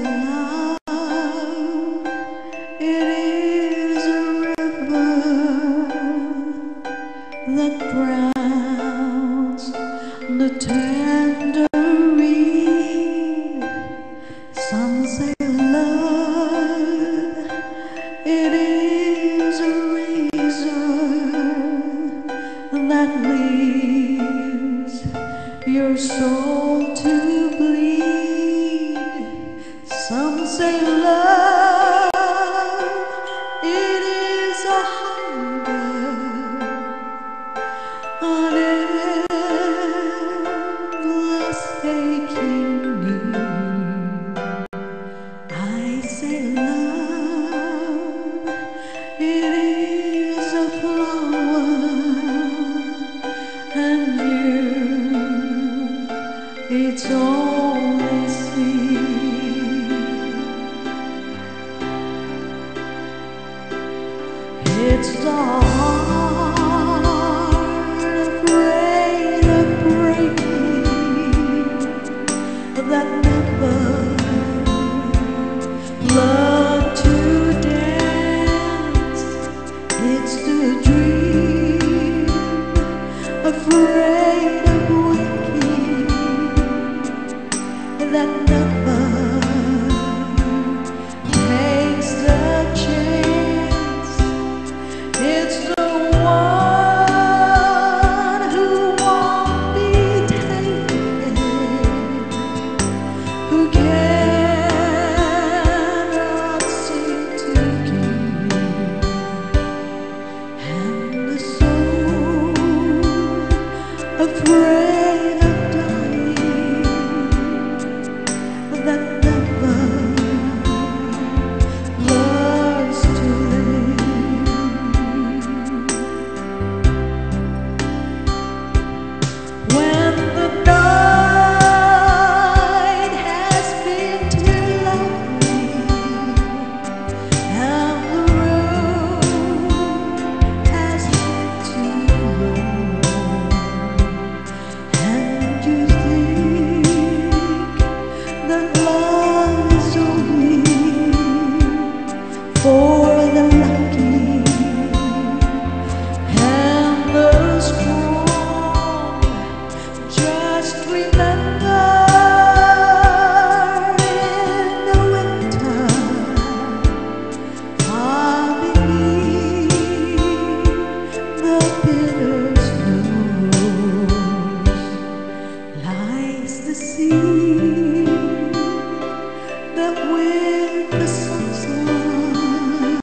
love, it is a river that drowns the tender reed. Some say love, it is a razor that leaves your soul to bleed. Some say love, it is a hunger, an endless aching need. I say love, it is a flower, and it's only seed. It's the heart afraid of breaking that never loved to dance. It's the dream afraid of waking that never takes the chance. It's the one who won't be taken, who cannot seem to keep, and the soul afraid of dying that never loves to live. When the night has been too lonely and the room has been too warm, and you think that love is only for the lucky and the strong, just remember in the winter, far beneath the bitter snows, lies the sea that with the sun's love